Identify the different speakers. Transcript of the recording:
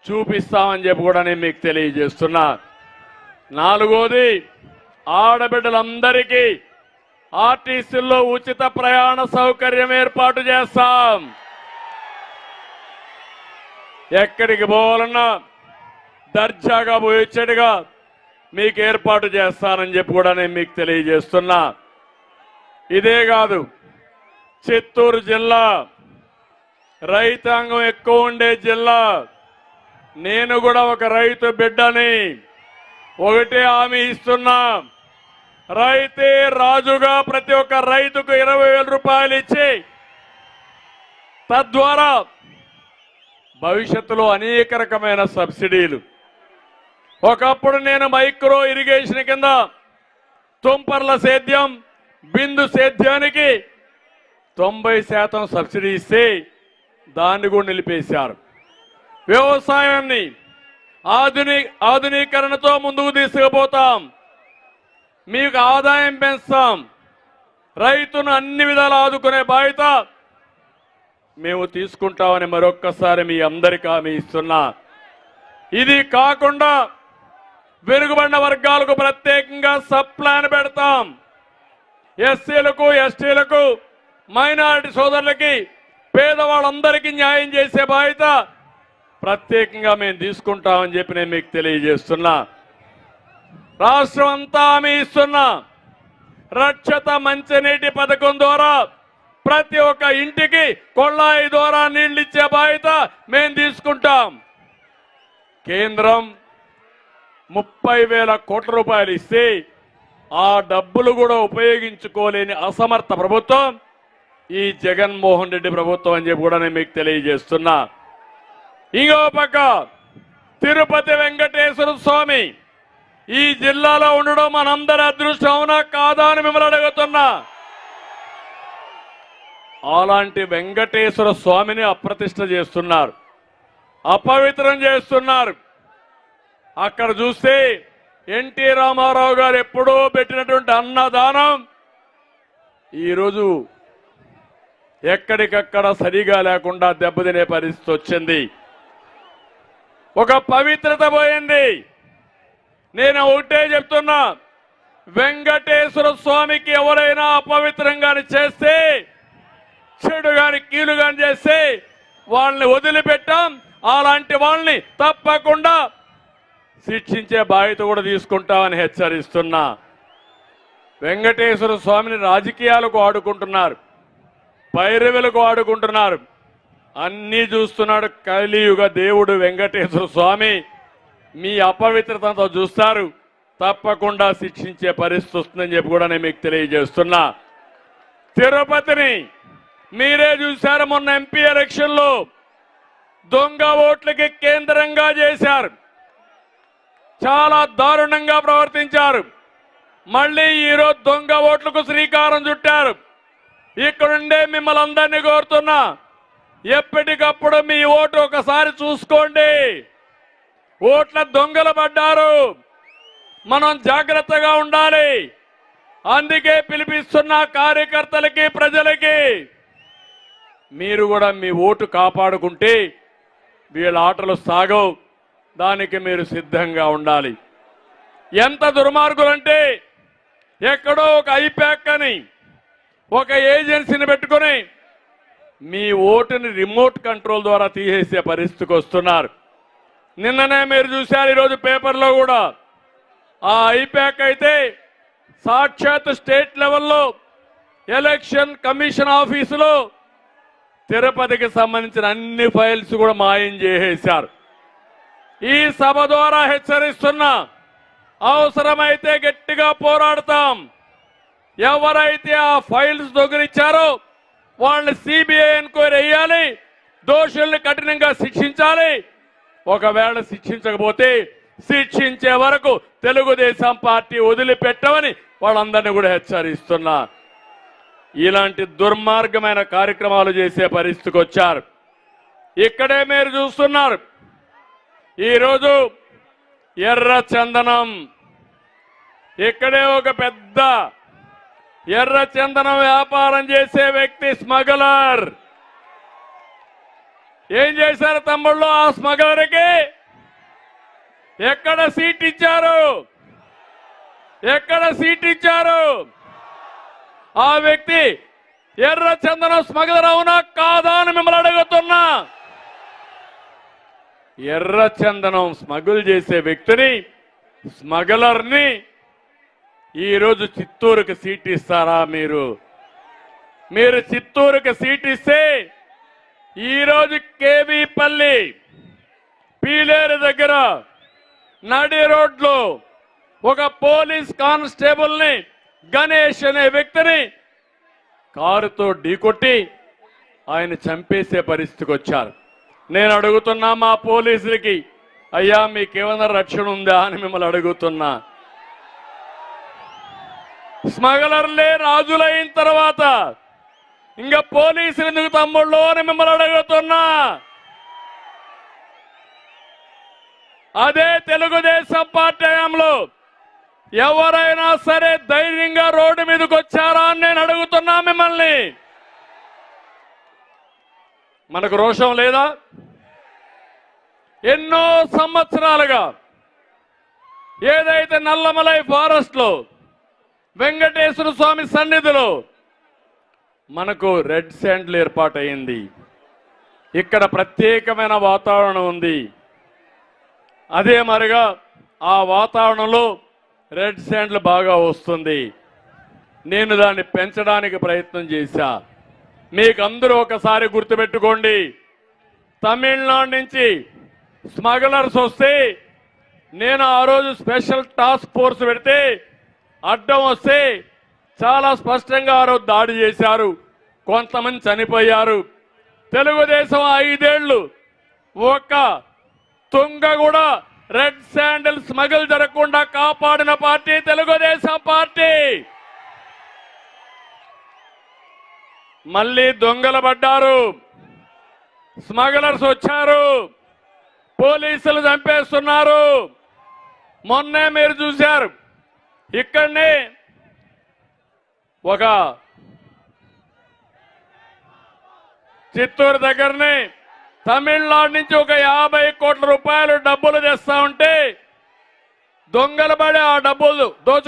Speaker 1: చూపిస్తామని చెప్పి కూడా నేను మీకు తెలియజేస్తున్నా. నాలుగోది, ఆడబిడ్డలందరికీ ఆర్టీసీల్లో ఉచిత ప్రయాణ సౌకర్యం ఏర్పాటు చేస్తాం. ఎక్కడికి పోవాలన్నా దర్జాగా పోయేచ్చడిగా మీకు ఏర్పాటు చేస్తానని చెప్పి కూడా నేను మీకు తెలియజేస్తున్నా. ఇదే కాదు, చిత్తూరు జిల్లా రైతాంగం ఎక్కువ ఉండే జిల్లా. నేను కూడా ఒక రైతు బిడ్డని. ఒకటే హామీ ఇస్తున్నా, రైతే రాజుగా ప్రతి ఒక్క రైతుకు 20,000 రూపాయలు ఇచ్చి తద్వారా భవిష్యత్తులో అనేక రకమైన సబ్సిడీలు. ఒకప్పుడు నేను మైక్రో ఇరిగేషన్ కింద తుంపర్ల సేద్యం, బిందు సేద్యానికి 90% సబ్సిడీ ఇస్తే దాన్ని కూడా నిలిపేశారు. వ్యవసాయాన్ని ఆధునీకరణతో ముందుకు తీసుకుపోతాం. మీకు ఆదాయం పెంచుతాం. రైతును అన్ని విధాలు ఆదుకునే బాధ్యత మేము తీసుకుంటామని మరొక్కసారి మీ అందరికీ హామీ ఇస్తున్నా. ఇది కాకుండా వెనుకబడిన వర్గాలకు ప్రత్యేకంగా సబ్ ప్లాన్ పెడతాం. ఎస్సీలకు, ఎస్టీలకు, మైనారిటీ సోదరులకి, పేదవాళ్ళందరికీ న్యాయం చేసే బాధ్యత ప్రత్యేకంగా మేము తీసుకుంటామని చెప్పి నేను మీకు తెలియజేస్తున్నా. రాష్ట్రం అంతా హామీ ఇస్తున్నా. రక్షిత మంచినీటి పథకం ద్వారా ప్రతి ఒక్క ఇంటికి కొళాయి ద్వారా నీళ్లు ఇచ్చే బాధ్యత మేము తీసుకుంటాం. కేంద్రం 30,000 కోట్ల రూపాయలు ఇస్తే ఆ డబ్బులు కూడా ఉపయోగించుకోలేని అసమర్థ ప్రభుత్వం ఈ జగన్మోహన్ రెడ్డి ప్రభుత్వం అని చెప్పి కూడా నేను మీకు తెలియజేస్తున్నా. ఇంకో పక్క తిరుపతి వెంకటేశ్వర స్వామి ఈ జిల్లాలో ఉండడం మనందరి అదృష్టం, అవునా కాదా అని మిమ్మల్ని అడుగుతున్నా. అలాంటి వెంకటేశ్వర స్వామిని అప్రతిష్ఠ చేస్తున్నారు, అపవిత్రం చేస్తున్నారు. అక్కడ చూస్తే ఎన్టీ రామారావు గారు ఎప్పుడో పెట్టినటువంటి అన్నదానం ఈరోజు ఎక్కడికక్కడ సరిగా లేకుండా దెబ్బతినే పరిస్థితి వచ్చింది. ఒక పవిత్రత పోయింది. నేను ఒకటే చెప్తున్నా, వెంకటేశ్వర స్వామికి ఎవరైనా అపవిత్రంగాని చేస్తే, చెడు గాని కీలు గాని చేస్తే వాళ్ళని వదిలిపెట్టాం. అలాంటి వాళ్ళని తప్పకుండా శిక్షించే బాధ్యత కూడా తీసుకుంటామని హెచ్చరిస్తున్నా. వెంకటేశ్వర స్వామిని రాజకీయాలకు ఆడుకుంటున్నారు, పైరవులకు ఆడుకుంటున్నారు. అన్నీ చూస్తున్నాడు కలియుగ దేవుడు వెంకటేశ్వర స్వామి. మీ అపవిత్రతతో చూస్తారు, తప్పకుండా శిక్షించే పరిస్థితి వస్తుందని చెప్పి కూడా నేను మీకు తెలియజేస్తున్నా. తిరుపతిని మీరే చూశారు, మొన్న ఎంపీ ఎలక్షన్లో దొంగ ఓట్లకి కేంద్రంగా చేశారు, చాలా దారుణంగా ప్రవర్తించారు. మళ్ళీ ఈరోజు దొంగ ఓట్లకు శ్రీకారం చుట్టారు. ఇక్కడుండే మిమ్మల్ని అందరినీ కోరుతున్నా, ఎప్పటికప్పుడు మీ ఓటు ఒకసారి చూసుకోండి. ఓట్ల దొంగలు పడ్డారు, మనం జాగ్రత్తగా ఉండాలి. అందుకే పిలిపిస్తున్న కార్యకర్తలకి, ప్రజలకి మీరు కూడా మీ ఓటు కాపాడుకుంటే వీళ్ళ ఆటలు సాగవు. దానికి మీరు సిద్ధంగా ఉండాలి. ఎంత దుర్మార్గులంటే ఎక్కడో ఒక ఐప్యాక్ అని ఒక ఏజెన్సీని పెట్టుకుని మీ ఓటుని రిమోట్ కంట్రోల్ ద్వారా తీసేసే పరిస్థితికి వస్తున్నారు. నిన్ననే మీరు చూశారు, ఈరోజు పేపర్లో కూడా ఆ ఐప్యాక్ అయితే సాక్షాత్ స్టేట్ లెవెల్లో ఎలక్షన్ కమిషన్ ఆఫీసులో తిరుపతికి సంబంధించిన అన్ని ఫైల్స్ కూడా మాయం చేసేశారు. ఈ సభ ద్వారా హెచ్చరిస్తున్నా, అవసరమైతే గట్టిగా పోరాడతాం. ఎవరైతే ఆ ఫైల్స్ దొంగిలించారో వాళ్ళని సిబిఐ ఎంక్వైరీ చేయాలి, దోషుల్ని కఠినంగా శిక్షించాలి. ఒకవేళ శిక్షించకపోతే శిక్షించే వరకు తెలుగుదేశం పార్టీ వదిలిపెట్టమని వాళ్ళందరినీ కూడా హెచ్చరిస్తున్నా. ఇలాంటి దుర్మార్గమైన కార్యక్రమాలు చేసే పరిస్థితికి వచ్చారు. ఇక్కడే మీరు చూస్తున్నారు, ఈరోజు ఎర్ర చందనం, ఇక్కడే ఒక పెద్ద ఎర్ర చందనం వ్యాపారం చేసే వ్యక్తి స్మగ్లర్ ఏం చేశారు తమ్ముళ్ళు? ఆ స్మగ్లర్కి ఎక్కడ సీట్ ఇచ్చారు? ఎక్కడ సీట్ ఇచ్చారు? ఆ వ్యక్తి ఎర్ర చందనం స్మగ్లర్ అవునా కాదా అని మిమ్మల్ని అడుగుతున్నా. ఎర్ర చందనం స్మగుల్ చేసే వ్యక్తిని, స్మగ్లర్ని ఈరోజు చిత్తూరుకు సీట్ ఇస్తారా? మీరు చిత్తూరుకు సీట్ ఇస్తే ఈరోజు కేవీపల్లి పీలేరు దగ్గర నడి రోడ్లో ఒక పోలీస్ కానిస్టేబుల్ ని, గణేష్ అనే వ్యక్తిని కారుతో ఢీకొట్టి ఆయన చంపేసే పరిస్థితికి వచ్చారు. నేను అడుగుతున్నా మా పోలీసులకి, అయ్యా మీకేమైనా రక్షణ ఉందా అని మిమ్మల్ని అడుగుతున్నా. స్మగ్లర్లే రాజులైన తర్వాత ఇంకా పోలీసులు ఎందుకు తమ్ముళ్ళు అని మిమ్మల్ని అడుగుతున్నా. అదే తెలుగుదేశం పార్టీ హయాంలో ఎవరైనా సరే ధైర్యంగా రోడ్డు మీదకి వచ్చారా అని నేను అడుగుతున్నా మిమ్మల్ని. మనకు రోషం లేదా? ఎన్నో సంవత్సరాలుగా ఏదైతే నల్లమలై ఫారెస్ట్ లో వెంకటేశ్వర స్వామి సన్నిధిలో మనకు రెడ్ శాండ్లు ఏర్పాటైంది. ఇక్కడ ప్రత్యేకమైన వాతావరణం ఉంది. అదే మరిగా ఆ వాతావరణంలో రెడ్ శాండ్లు బాగా వస్తుంది. నేను దాన్ని పెంచడానికి ప్రయత్నం చేశా. మీకు అందరూ ఒకసారి గుర్తుపెట్టుకోండి, తమిళనాడు నుంచి స్మగ్లర్స్ వస్తే నేను ఆ రోజు స్పెషల్ టాస్క్ ఫోర్స్ పెడితే అడ్డం వస్తే చాలా స్పష్టంగా ఆ రోజు దాడి చేశారు. కొంతమంది చనిపోయారు. తెలుగుదేశం 5 ఏళ్లు ఒక్క తుంగ కూడా రెడ్ శాండిల్ స్మగుల్ జరగకుండా కాపాడిన పార్టీ తెలుగుదేశం పార్టీ. మళ్ళీ దొంగలు పడ్డారు, స్మగ్లర్స్ వచ్చారు, పోలీసులు చంపేస్తున్నారు. మొన్నే మీరు చూశారు, ఇక్కడనే ఒక చిత్తూరు దగ్గరనే తమిళనాడు నుంచి ఒక 50 కోట్ల రూపాయలు డబ్బులు తెస్తా ఉంటే దొంగలు పడి ఆ డబ్బులు దోచుకు